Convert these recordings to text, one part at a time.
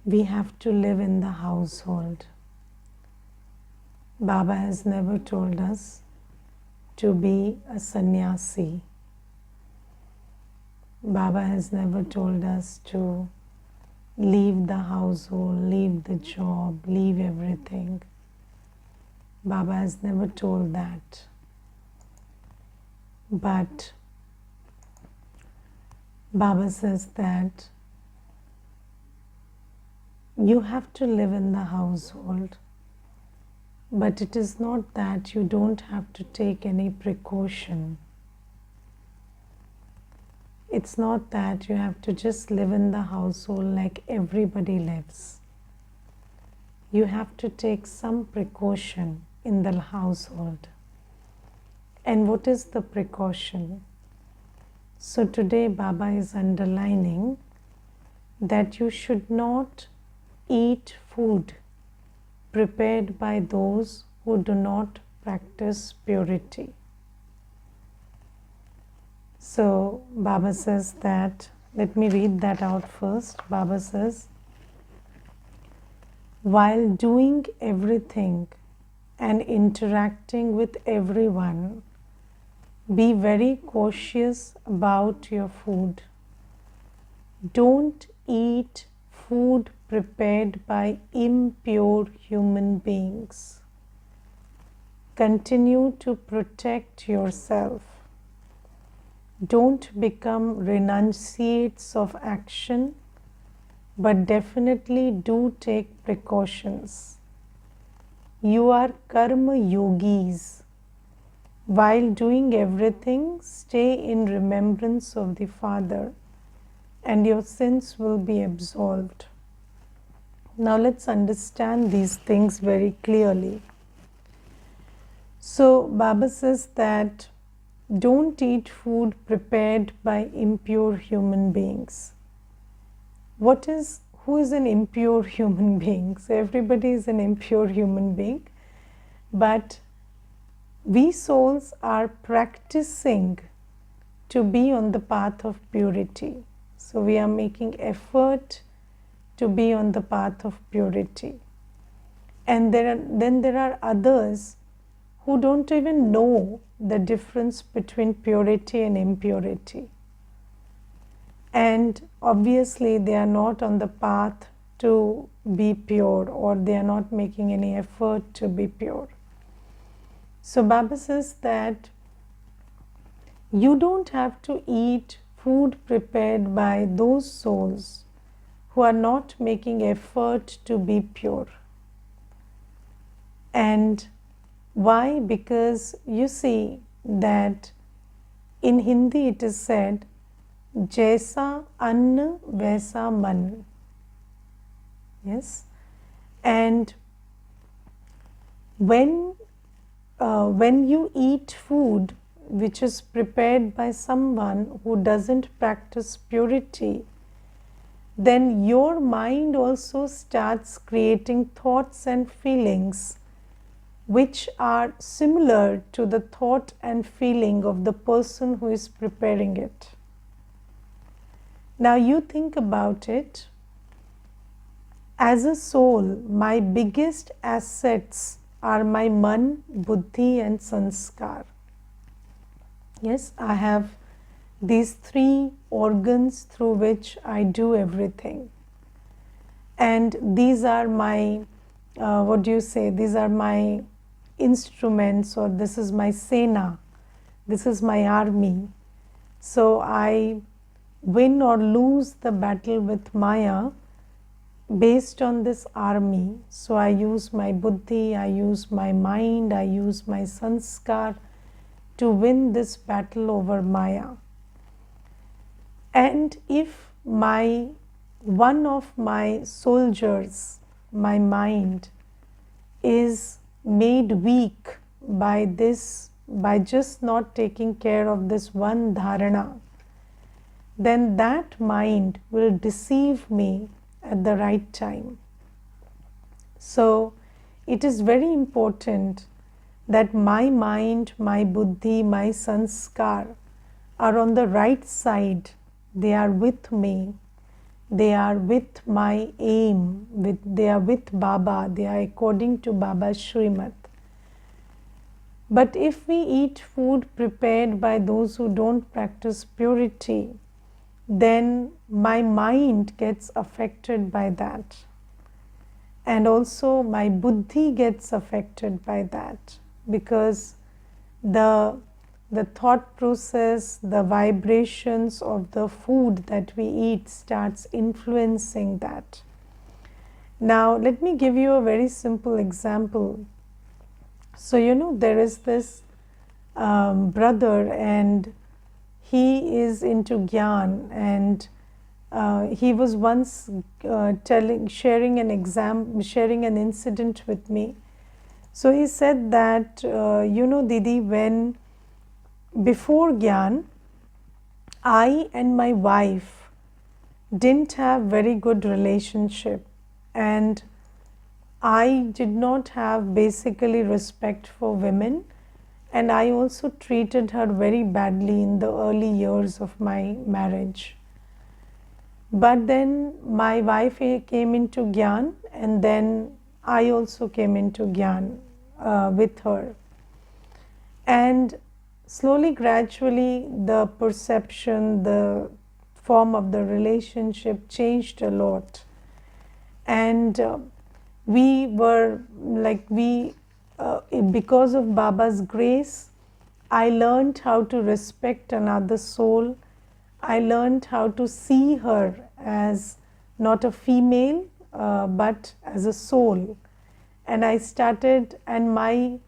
we have to live in the household. Baba has never told us to be a sannyasi. Baba has never told us to leave the household, leave the job, leave everything. Baba has never told that. But Baba says that you have to live in the household, but it is not that you don't have to take any precaution. It's not that you have to just live in the household like everybody lives. You have to take some precaution in the household. And what is the precaution? So today Baba is underlining that you should not eat food prepared by those who do not practice purity. So Baba says that, let me read that out first. Baba says, while doing everything and interacting with everyone, be very cautious about your food. Don't eat food prepared by impure human beings. Continue to protect yourself. Don't become renunciates of action, but definitely do take precautions. You are Karmyogis. While doing everything, stay in remembrance of the Father, and your sins will be absolved. Now let's understand these things very clearly. So Baba says that don't eat food prepared by impure human beings. Who is an impure human being? So everybody is an impure human being, but we souls are practicing to be on the path of purity. So we are making effort to be on the path of purity. And then there are others who don't even know the difference between purity and impurity. And obviously they are not on the path to be pure, or they are not making any effort to be pure. So Baba says that you don't have to eat food prepared by those souls who are not making effort to be pure. And why? Because you see that in Hindi it is said, Jaisa Anna Vaisa Man. Yes. And when you eat food which is prepared by someone who doesn't practice purity, then your mind also starts creating thoughts and feelings which are similar to the thought and feeling of the person who is preparing it. Now you think about it. As a soul, my biggest assets are my man, buddhi and sanskar. Yes, I have these three organs through which I do everything. And these are my, these are my instruments, or this is my sena, this is my army. So I win or lose the battle with Maya based on this army. So I use my buddhi, I use my mind, I use my sanskar to win this battle over Maya. And if one of my soldiers, my mind, is made weak by just not taking care of this one dharana, then that mind will deceive me at the right time. So it is very important that my mind, my buddhi, my sanskar are on the right side. They are with me. they are with my aim, they are with Baba, they are according to Baba's Srimad. But if we eat food prepared by those who don't practice purity, then my mind gets affected by that. And also my buddhi gets affected by that, because the thought process, the vibrations of the food that we eat starts influencing that. Now, let me give you a very simple example. So, there is this brother, and he is into Gyan, and he was once sharing an incident with me. So he said that, Didi, when before Gyan, I and my wife didn't have very good relationship, and I did not have basically respect for women, and I also treated her very badly in the early years of my marriage. But then my wife came into Gyan, and then I also came into Gyan with her. And slowly, gradually, the perception, the form of the relationship changed a lot. And we were like, because of Baba's grace, I learned how to respect another soul. I learned how to see her as not a female, but as a soul. And I started, and my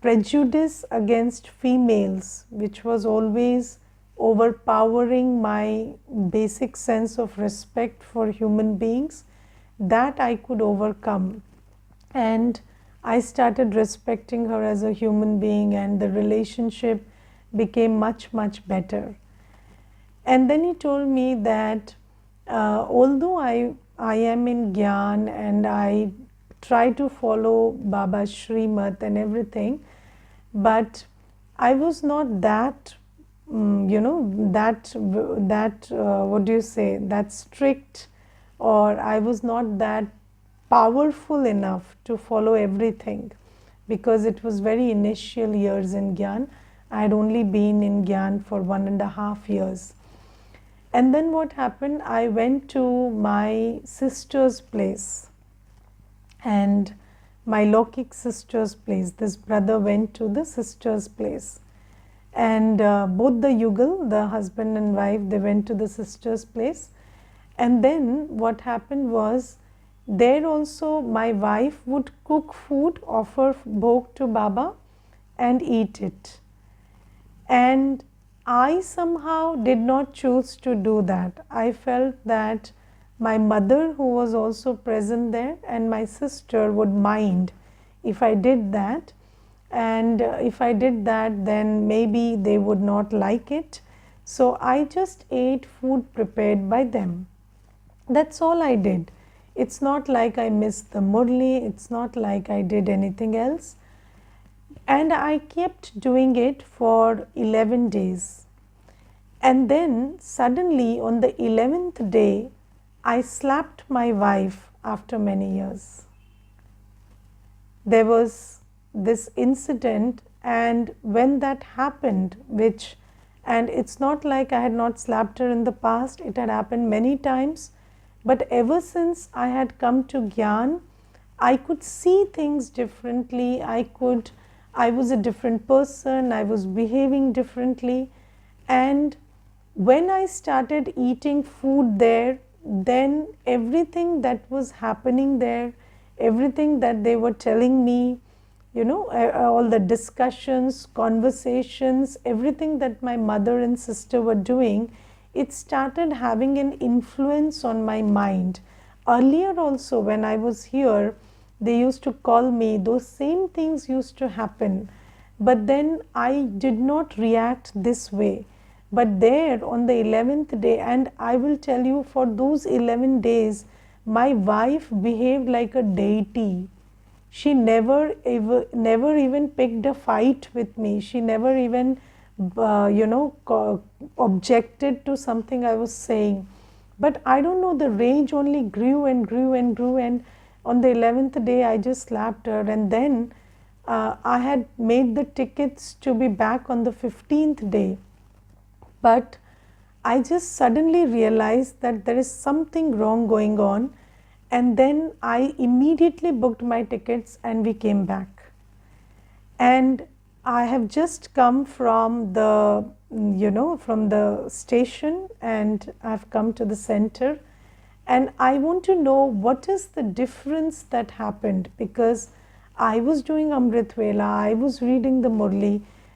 prejudice against females, which was always overpowering my basic sense of respect for human beings, that I could overcome. And I started respecting her as a human being, and the relationship became much, much better. And then he told me that although I am in Gyan and I try to follow Baba's Srimad and everything, but I was not that, that strict, or I was not that powerful enough to follow everything, because it was very initial years in Gyan. I had only been in Gyan for 1.5 years. And then what happened, I went to my sister's place, and my Lokik sister's place. This brother went to the sister's place, and both the Yugal, the husband and wife, they went to the sister's place. And then what happened was, there also my wife would cook food, offer bhog to Baba and eat it. And I somehow did not choose to do that. I felt that my mother, who was also present there, and my sister would mind if I did that. And if I did that, then maybe they would not like it. So I just ate food prepared by them. That's all I did. It's not like I missed the Murli. It's not like I did anything else. And I kept doing it for 11 days. And then suddenly on the 11th day, I slapped my wife after many years. There was this incident, and when that happened, and it's not like I had not slapped her in the past, it had happened many times, but ever since I had come to Gyan, I could see things differently. I was a different person, I was behaving differently. And when I started eating food there, then everything that was happening there, everything that they were telling me, all the discussions, conversations, everything that my mother and sister were doing, it started having an influence on my mind. Earlier also, when I was here, they used to call me, those same things used to happen. But then I did not react this way. But there on the 11th day, and I will tell you, for those 11 days, my wife behaved like a deity. She never even picked a fight with me. She never even, objected to something I was saying. But I don't know, the rage only grew and grew and grew, and on the 11th day I just slapped her. And then I had made the tickets to be back on the 15th day, but I just suddenly realized that there is something wrong going on, and then I immediately booked my tickets and we came back. And I have just come from the from the station, and I've come to the center, and I want to know what is the difference that happened, because I was doing Amrit Vela, I was reading the Murli,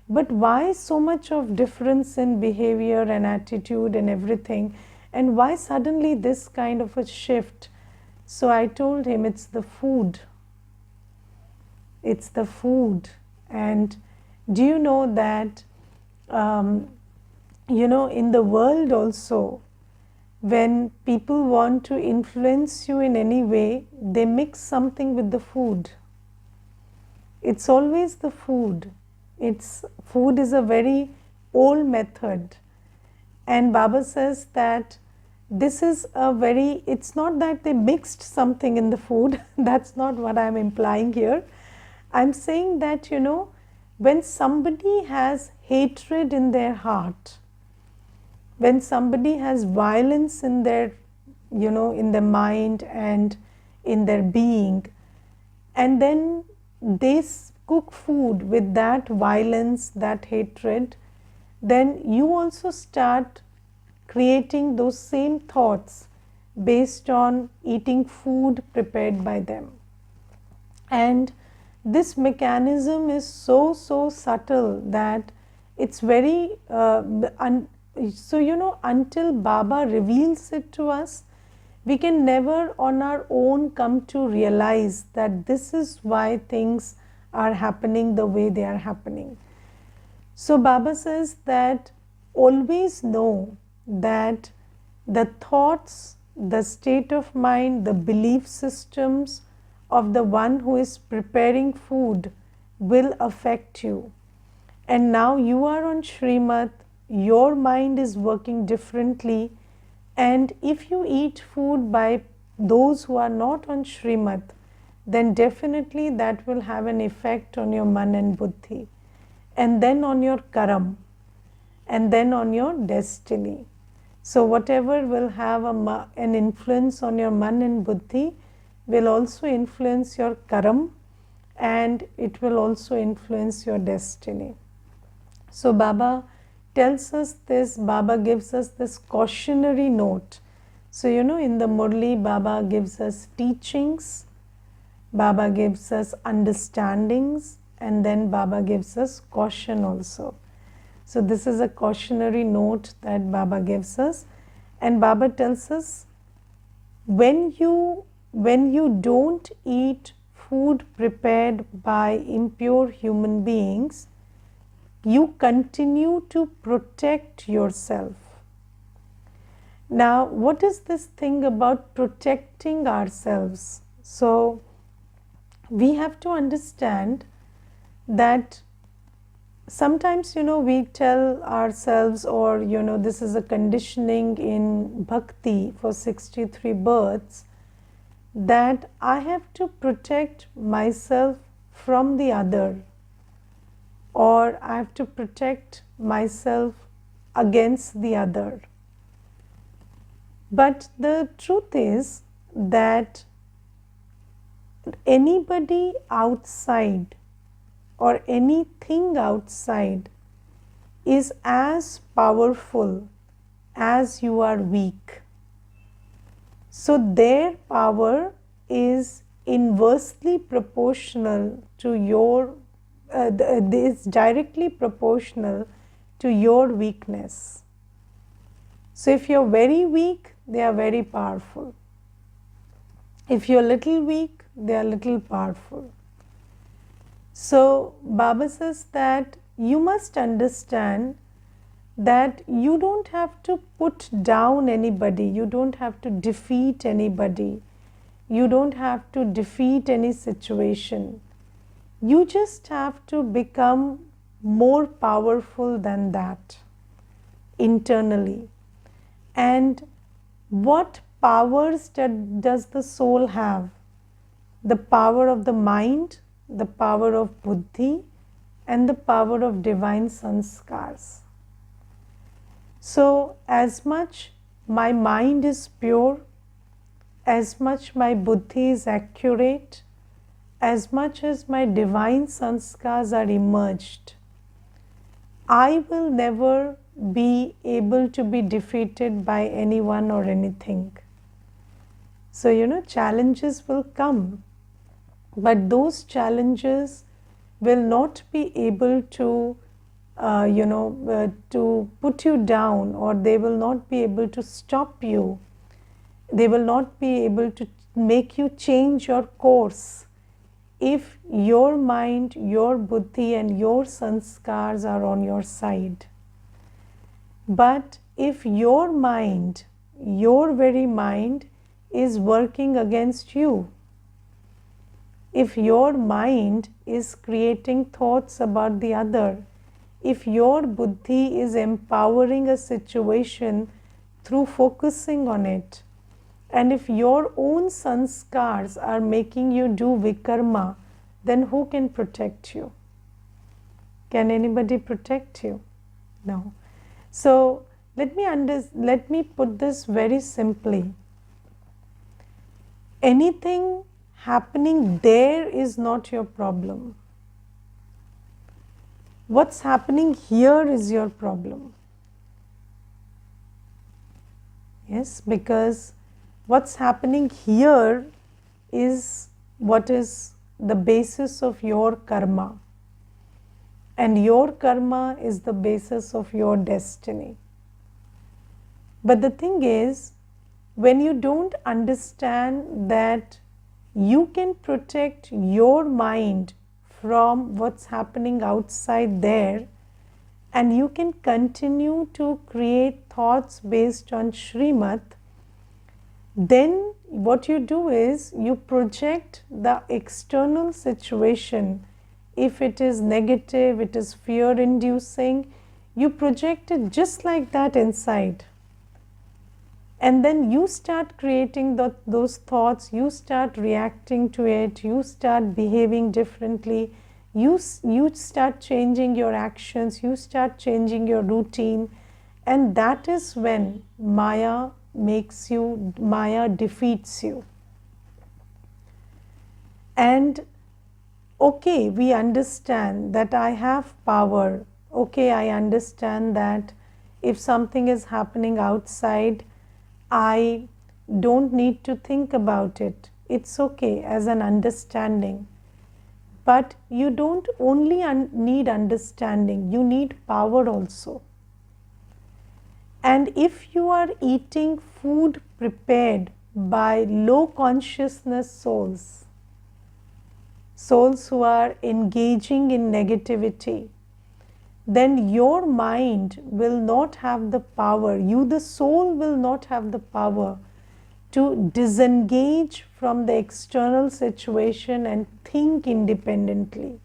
but why so much of difference in behavior and attitude and everything, and why suddenly this kind of a shift? So I told him, it's the food. It's the food. And do you know that in the world also, when people want to influence you in any way, they mix something with the food. It's always the food. Food is a very old method, and Baba says that this is it's not that they mixed something in the food. That's not what I'm implying here. I'm saying that, when somebody has hatred in their heart, when somebody has violence in their, in their mind and in their being, and then they cook food with that violence, that hatred, then you also start creating those same thoughts based on eating food prepared by them. And this mechanism is so subtle that it's very until Baba reveals it to us, we can never on our own come to realize that this is why things are happening the way they are happening. So Baba says that always know that the thoughts, the state of mind, the belief systems of the one who is preparing food will affect you. And now you are on Srimad, your mind is working differently, and if you eat food by those who are not on Srimad, then definitely that will have an effect on your man and buddhi, and then on your karam, and then on your destiny. So whatever will have an influence on your man and buddhi will also influence your karam, and it will also influence your destiny. So Baba tells us this, Baba gives us this cautionary note. So in the Murli, Baba gives us teachings, Baba gives us understandings, and then Baba gives us caution also. So this is a cautionary note that Baba gives us, and Baba tells us, when you don't eat food prepared by impure human beings, you continue to protect yourself. Now, what is this thing about protecting ourselves? So we have to understand that sometimes, we tell ourselves, or, this is a conditioning in bhakti for 63 births, that I have to protect myself from the other, or I have to protect myself against the other. But the truth is that anybody outside or anything outside is as powerful as you are weak. So their power is inversely proportional to your, is directly proportional to your weakness. So if you're very weak, they are very powerful. If you're little weak, they are little powerful. So Baba says that you must understand that you don't have to put down anybody, you don't have to defeat anybody, you don't have to defeat any situation. You just have to become more powerful than that internally. And What powers does the soul have? The power of the mind, the power of buddhi, and the power of divine sanskars. So, as much my mind is pure, as much my buddhi is accurate, as much as my divine sanskars are emerged, I will never be able to be defeated by anyone or anything. So, challenges will come, but those challenges will not be able to to put you down, or they will not be able to stop you. They will not be able to make you change your course if your mind, your buddhi, and your sanskars are on your side. But if your mind, your very mind, is working against you, if your mind is creating thoughts about the other, if your buddhi is empowering a situation through focusing on it, and if your own sanskars are making you do vikarma, then who can protect you? Can anybody protect you? No. So let me put this very simply. Anything happening there is not your problem. What's happening here is your problem. Yes, because what's happening here is what is the basis of your karma. And your karma is the basis of your destiny. But the thing is, when you don't understand that you can protect your mind from what's happening outside there, and you can continue to create thoughts based on Srimad, then what you do is you project the external situation. If it is negative, it is fear inducing, you project it just like that inside. And then you start creating those thoughts, you start reacting to it, you start behaving differently, you start changing your actions, you start changing your routine, and that is when Maya defeats you. And okay, we understand that I have power. Okay, I understand that if something is happening outside, I don't need to think about it. It's okay as an understanding. But you don't only need understanding, you need power also. And if you are eating food prepared by low consciousness souls who are engaging in negativity, then your mind will not have the power, you the soul will not have the power to disengage from the external situation and think independently,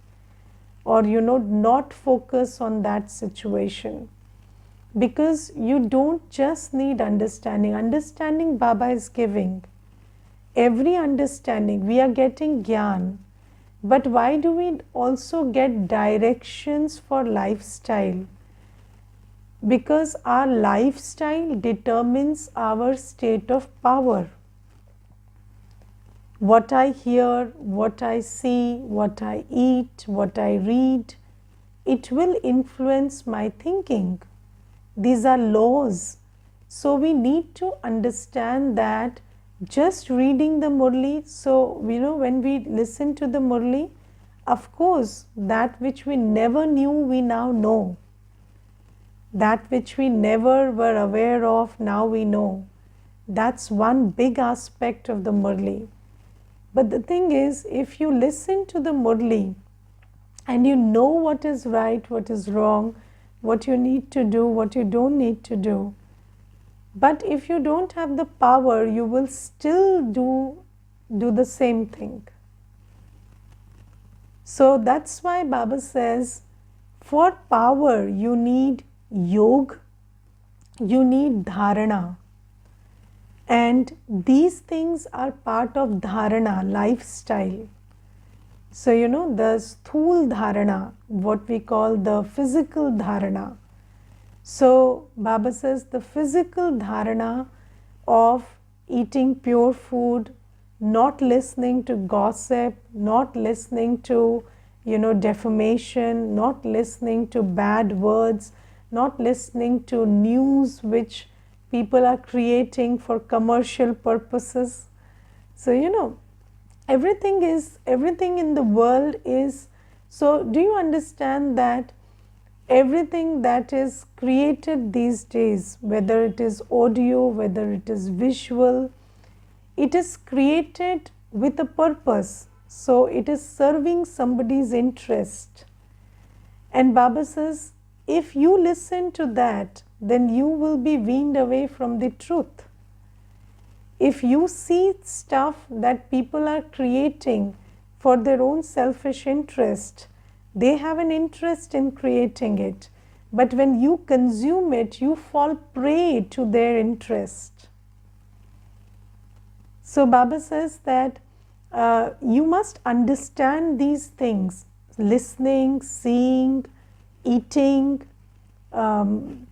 or not focus on that situation. Because you don't just need understanding Baba is giving. Every understanding, we are getting Gyan. But why do we also get directions for lifestyle? Because our lifestyle determines our state of power. What I hear, what I see, what I eat, what I read, it will influence my thinking. These are laws. So we need to understand that just reading the Murli, so when we listen to the Murli, of course, that which we never knew, we now know. That which we never were aware of, now we know. That's one big aspect of the Murli. But the thing is, if you listen to the Murli and you know what is right, what is wrong, what you need to do, what you don't need to do, but if you don't have the power, you will still do the same thing. So that's why Baba says, for power you need yoga, you need dharana. And these things are part of dharana, lifestyle. So the sthul dharana, what we call the physical dharana. So Baba says the physical dharana of eating pure food, not listening to gossip, not listening to defamation, not listening to bad words, not listening to news which people are creating for commercial purposes. So everything in the world is, so do you understand that everything that is created these days, whether it is audio, whether it is visual, it is created with a purpose. So it is serving somebody's interest. And Baba says, if you listen to that, then you will be weaned away from the truth. If you see stuff that people are creating for their own selfish interest, they have an interest in creating it. But when you consume it, you fall prey to their interest. So Baba says that you must understand these things. Listening, seeing, eating,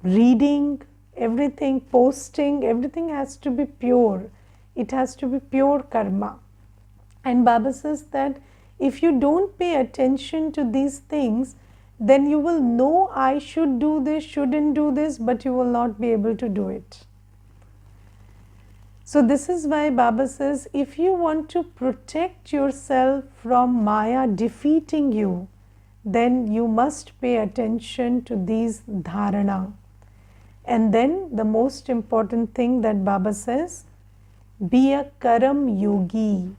reading, everything, posting, everything has to be pure. It has to be pure karma. And Baba says that if you don't pay attention to these things, then you will know I should do this, shouldn't do this, but you will not be able to do it. So this is why Baba says, if you want to protect yourself from Maya defeating you, then you must pay attention to these dharana. And then the most important thing that Baba says, be a Karmyogi.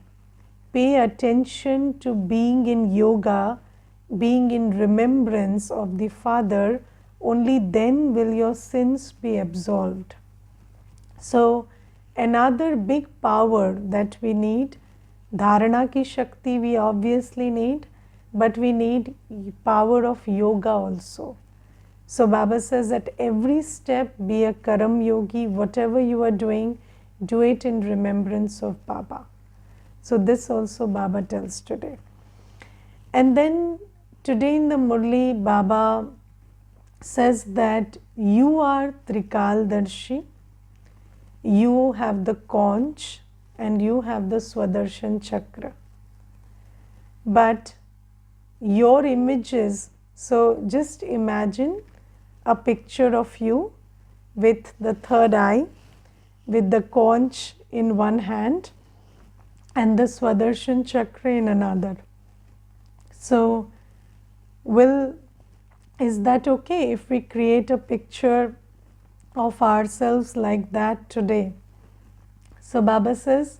Pay attention to being in yoga, being in remembrance of the Father. Only then will your sins be absolved. So another big power that we need, dharana ki shakti we obviously need, but we need power of yoga also. So Baba says at every step be a Karmyogi. Whatever you are doing, do it in remembrance of Baba. So this also Baba tells today. And then today in the Murli, Baba says that you are Trikaldarshi, you have the conch and you have the Swadershan Chakra. But your images, so just imagine a picture of you with the third eye, with the conch in one hand and the Swadershan Chakra in another. So is that okay if we create a picture of ourselves like that today? So Baba says,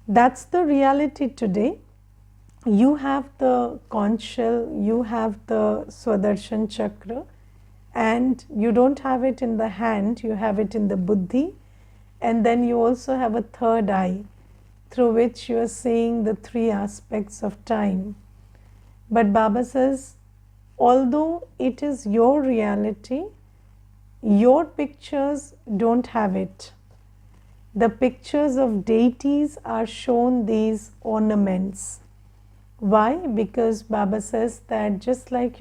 that's the reality today. You have the conch shell, you have the Swadershan Chakra, and you don't have it in the hand, you have it in the buddhi, and then you also have a third eye through which you are seeing the three aspects of time. But Baba says, although it is your reality, your pictures don't have it. The pictures of deities are shown these ornaments. Why? Because Baba says that just like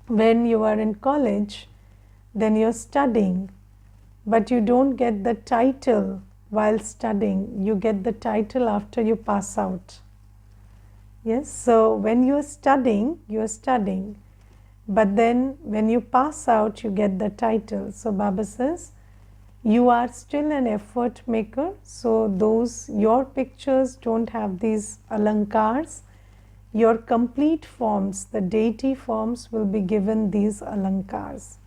when you are in college, then you're studying, but you don't get the title while studying. You get the title after you pass out. Yes, so when you are studying, but then when you pass out, you get the title. So Baba says, you are still an effort maker. So your pictures don't have these alankars. Your complete forms, the deity forms, will be given these alankars.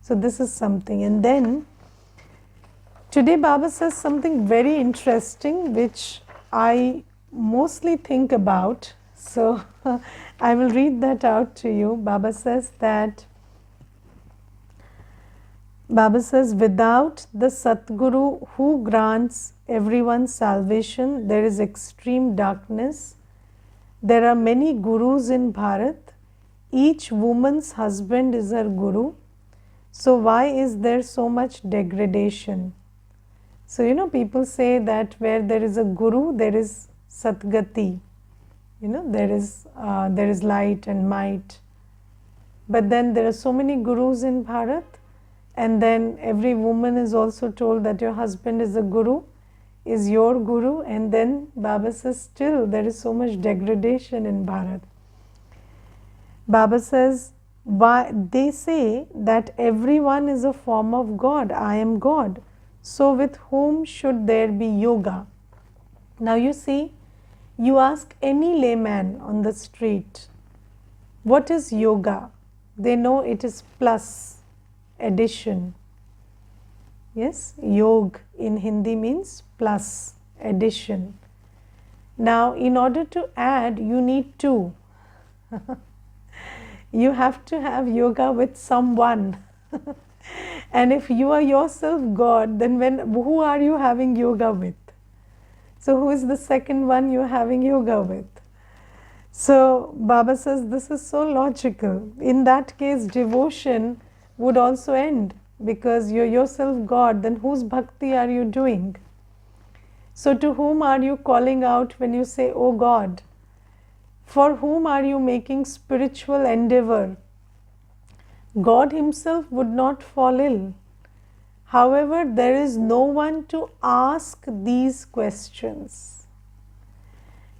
So this is something. And then today Baba says something very interesting which I mostly think about. So I will read that out to you. Baba says, without the Satguru who grants everyone salvation, there is extreme darkness. There are many gurus in Bharat. Each woman's husband is her guru. So why is there so much degradation? So, people say that where there is a guru, there is satgati. There is light and might. But then there are so many gurus in Bharat, and then every woman is also told that your husband is a guru, is your guru, and then Baba says still there is so much degradation in Bharat. Baba says, why they say that everyone is a form of God, I am God. So with whom should there be yoga? Now you see, you ask any layman on the street, what is yoga? They know it is plus, addition. Yes, yog in Hindi means plus, addition. Now, in order to add, you need two. You have to have yoga with someone. And if you are yourself God, then who are you having yoga with? So, who is the second one you are having yoga with? So, Baba says this is so logical. In that case, devotion would also end, because you're yourself God, then whose bhakti are you doing? So, to whom are you calling out when you say, Oh God? For whom are you making spiritual endeavor? God Himself would not fall ill. However, there is no one to ask these questions.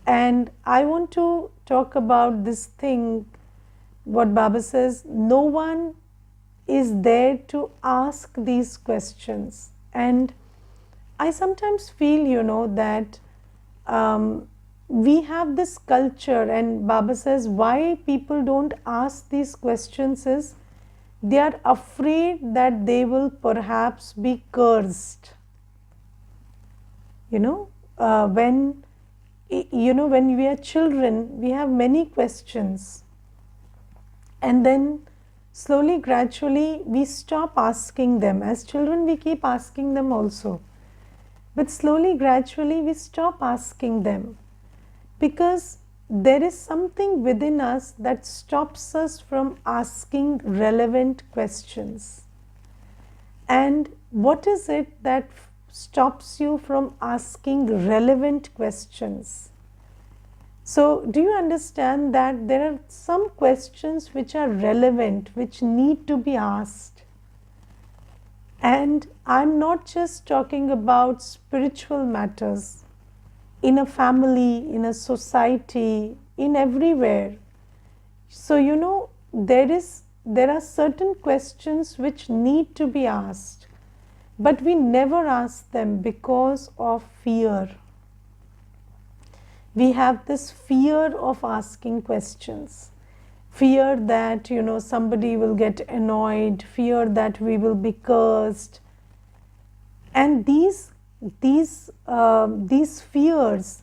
And I want to talk about this thing, what Baba says, no one is there to ask these questions. And I sometimes feel, that we have this culture, and Baba says why people don't ask these questions is they are afraid that they will perhaps be cursed. When we are children, we have many questions, and then slowly, gradually, we stop asking them. As children, we keep asking them also, but slowly, gradually, we stop asking them, because there is something within us that stops us from asking relevant questions. And what is it that stops you from asking relevant questions? So, do you understand that there are some questions which are relevant, which need to be asked? And I'm not just talking about spiritual matters. In a family, in a society, in everywhere. So, there are certain questions which need to be asked, but we never ask them because of fear. We have this fear of asking questions. Fear that, somebody will get annoyed, fear that we will be cursed. And these fears,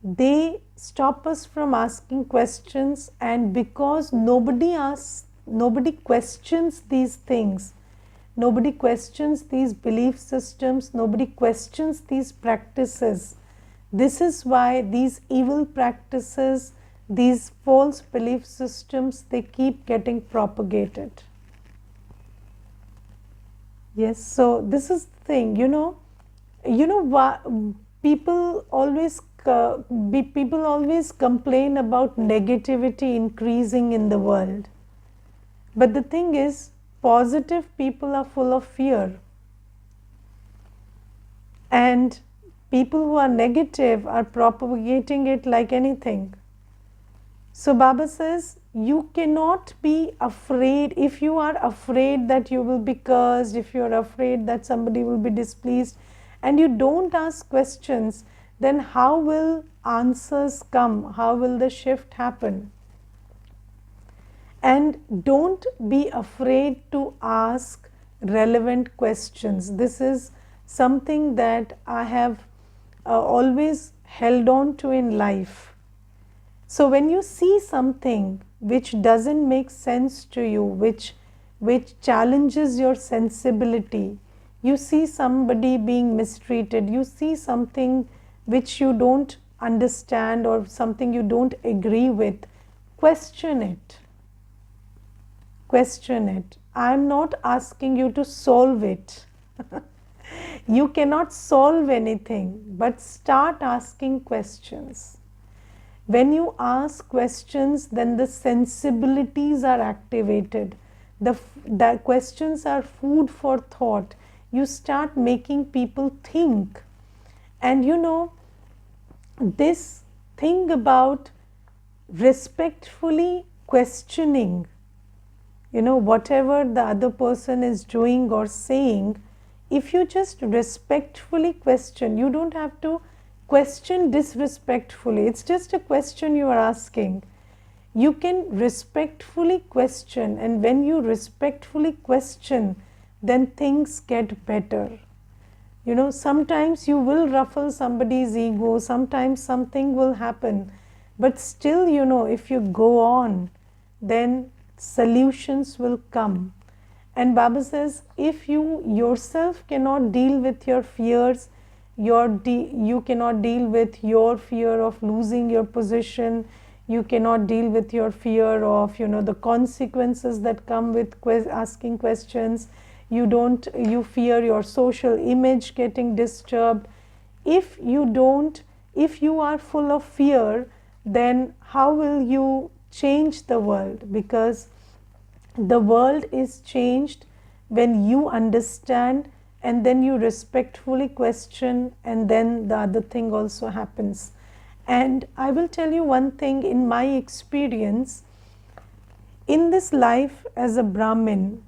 they stop us from asking questions, and because nobody questions these things, nobody questions these belief systems, nobody questions these practices. This is why these evil practices, these false belief systems, they keep getting propagated. Yes, so this is the thing, people always complain about negativity increasing in the world. But the thing is, positive people are full of fear. And people who are negative are propagating it like anything. So Baba says, you cannot be afraid. If you are afraid that you will be cursed, if you are afraid that somebody will be displeased, and you don't ask questions, then how will answers come? How will the shift happen? And don't be afraid to ask relevant questions. This is something that I have always held on to in life. So when you see something which doesn't make sense to you, which challenges your sensibility, you see somebody being mistreated, you see something which you don't understand or something you don't agree with, question it. Question it. I am not asking you to solve it. You cannot solve anything, but start asking questions. When you ask questions, then the sensibilities are activated. The questions are food for thought. You start making people think. And this thing about respectfully questioning, whatever the other person is doing or saying, if you just respectfully question, you don't have to question disrespectfully. It's just a question you are asking. You can respectfully question, and when you respectfully question, then things get better. Sometimes you will ruffle somebody's ego, sometimes something will happen, but still, if you go on, then solutions will come. And Baba says, if you yourself cannot deal with your fears, you cannot deal with your fear of losing your position, you cannot deal with your fear of the consequences that come with asking questions, you fear your social image getting disturbed. If you are full of fear, then how will you change the world? Because the world is changed when you understand, and then you respectfully question, and then the other thing also happens. And I will tell you one thing, in my experience, in this life as a Brahmin,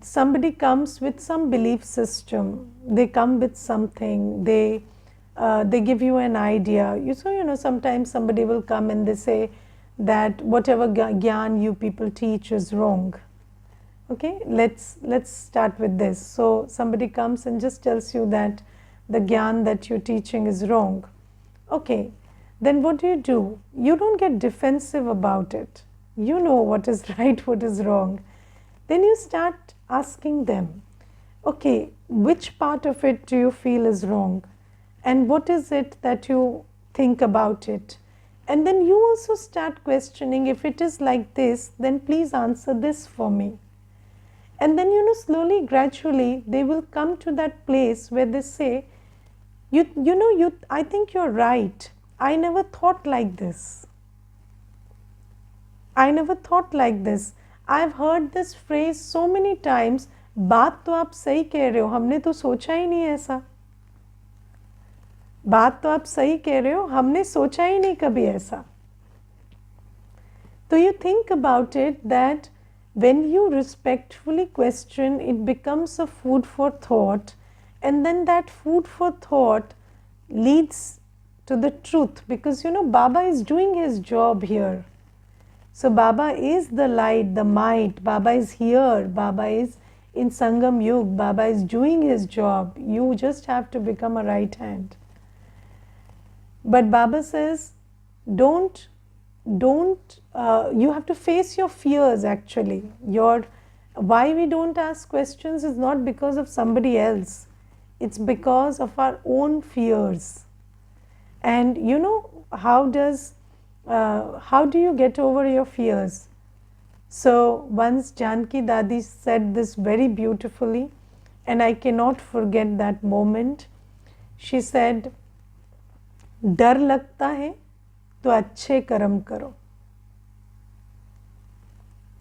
somebody comes with some belief system, they come with something, they give you an idea. Sometimes somebody will come and they say that whatever gyan you people teach is wrong. Okay, let's start with this. So somebody comes and just tells you that the gyan that you're teaching is wrong. Okay, then what do? You don't get defensive about it. You know what is right, what is wrong. Then you start asking them, okay, which part of it do you feel is wrong? And what is it that you think about it? And then you also start questioning, if it is like this, then please answer this for me. And then, slowly, gradually, they will come to that place where they say, I think you're right. I never thought like this. I never thought like this. I've heard this phrase so many times. बात तो आप सही कह रहे हो, हमने तो सोचा ही नहीं ऐसा. बात तो आप सही कह रहे हो, हमने सोचा ही नहीं कभी ऐसा. So you think about it that when you respectfully question, it becomes a food for thought, and then that food for thought leads to the truth, because Baba is doing his job here. So Baba is the light, the might, Baba is here, Baba is in Sangam Yug, Baba is doing his job. You just have to become a right hand. But Baba says, you have to face your fears actually. Why we don't ask questions is not because of somebody else. It's because of our own fears. And how do you get over your fears? So once Janki Dadi said this very beautifully, and I cannot forget that moment. She said, डर लगता है तो अच्छे कर्म करो.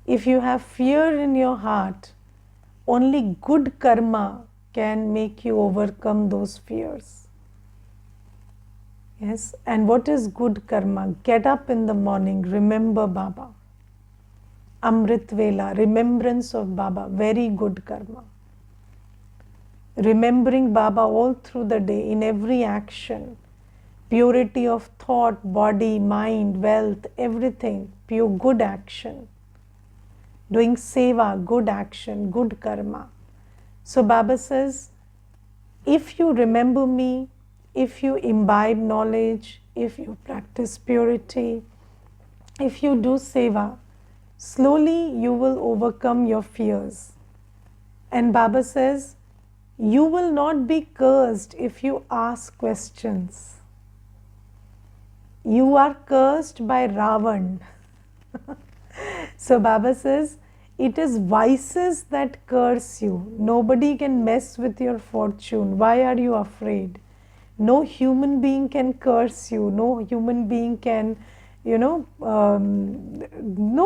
If you have fear in your heart, only good karma can make you overcome those fears. Yes, and what is good karma? Get up in the morning, remember Baba. Amrit Vela, remembrance of Baba, very good karma. Remembering Baba all through the day, in every action. Purity of thought, body, mind, wealth, everything, pure good action. Doing seva, good action, good karma. So Baba says, if you remember me, if you imbibe knowledge, if you practice purity, if you do seva, slowly you will overcome your fears. And Baba says, you will not be cursed if you ask questions. You are cursed by Ravan. So Baba says, It is vices that curse you. Nobody can mess with your fortune. Why are you afraid? No human being can curse you. No human being can, no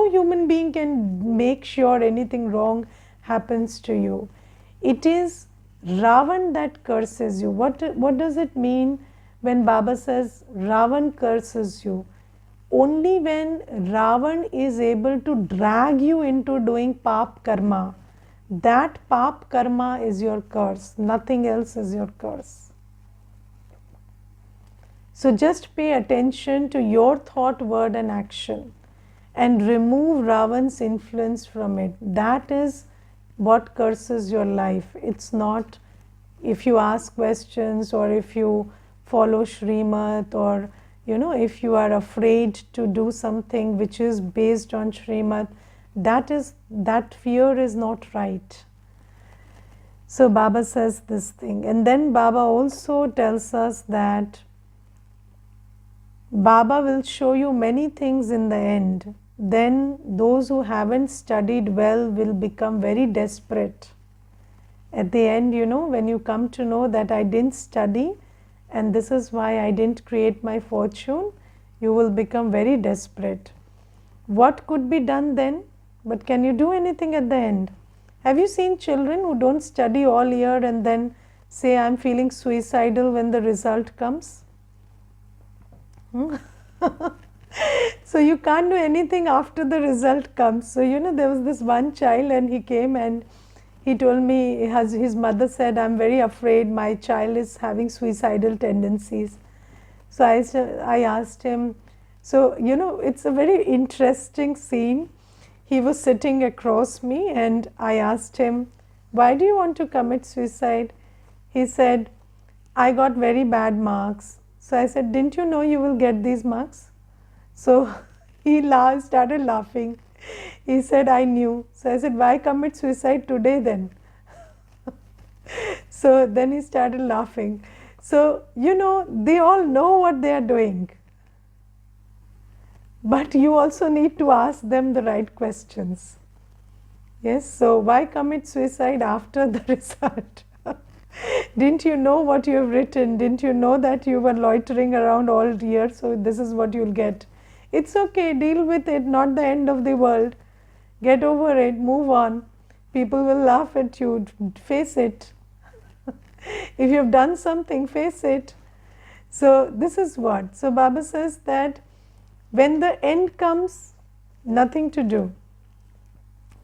human being can make sure anything wrong happens to you. It is Ravan that curses you. What does it mean when Baba says Ravan curses you? Only when Ravan is able to drag you into doing pap karma, that pap karma is your curse. Nothing else is your curse. So just pay attention to your thought, word and action and remove Ravan's influence from it. That is what curses your life. It's not if you ask questions or if you follow Srimad, or if you are afraid to do something which is based on Srimad, that fear is not right. So Baba says this thing, and then Baba also tells us that Baba will show you many things in the end. Then those who haven't studied well will become very desperate. At the end, when you come to know that I didn't study and this is why I didn't create my fortune, you will become very desperate. What could be done then? But can you do anything at the end? Have you seen children who don't study all year and then say, I'm feeling suicidal when the result comes? So you can't do anything after the result comes. So there was this one child and he came and he told me, his mother said, I'm very afraid my child is having suicidal tendencies. So I asked him, so it's a very interesting scene. He was sitting across me and I asked him, why do you want to commit suicide? He said, I got very bad marks. So I said, didn't you know you will get these marks? So he started laughing. He said, I knew. So I said, why commit suicide today then? So then he started laughing. So, they all know what they are doing. But you also need to ask them the right questions. Yes, so why commit suicide after the result? Didn't you know what you have written? Didn't you know that you were loitering around all year? So this is what you'll get. It's okay, deal with it, not the end of the world. Get over it, move on. People will laugh at you, face it. If you've done something, face it. So this is what. So Baba says that when the end comes, nothing to do.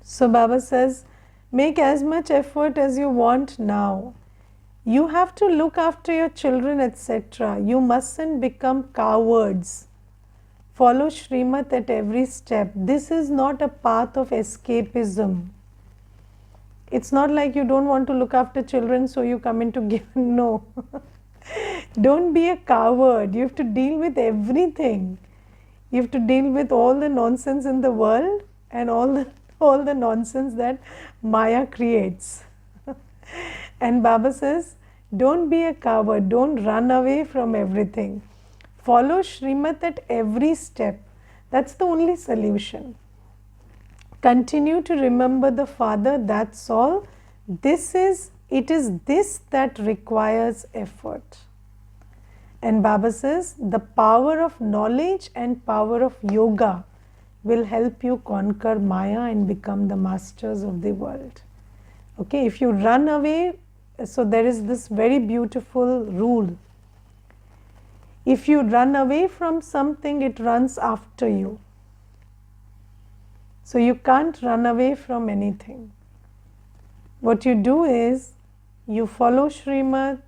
So Baba says, make as much effort as you want now. You have to look after your children, etc. You mustn't become cowards. Follow Srimad at every step. This is not a path of escapism. It's not like you don't want to look after children, so you come into give. No. Don't be a coward. You have to deal with everything. You have to deal with all the nonsense in the world and all the nonsense that Maya creates. And Baba says, don't be a coward. Don't run away from everything. Follow Srimad at every step. That's the only solution. Continue to remember the Father, that's all. It is this that requires effort. And Baba says, the power of knowledge and power of yoga will help you conquer Maya and become the masters of the world. Okay, if you run away, so there is this very beautiful rule. If you run away from something, it runs after you. So you can't run away from anything. What you do is, you follow Srimad,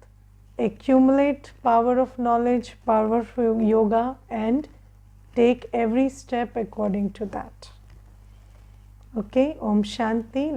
accumulate power of knowledge, power of yoga, and take every step according to that. Okay, Om Shanti.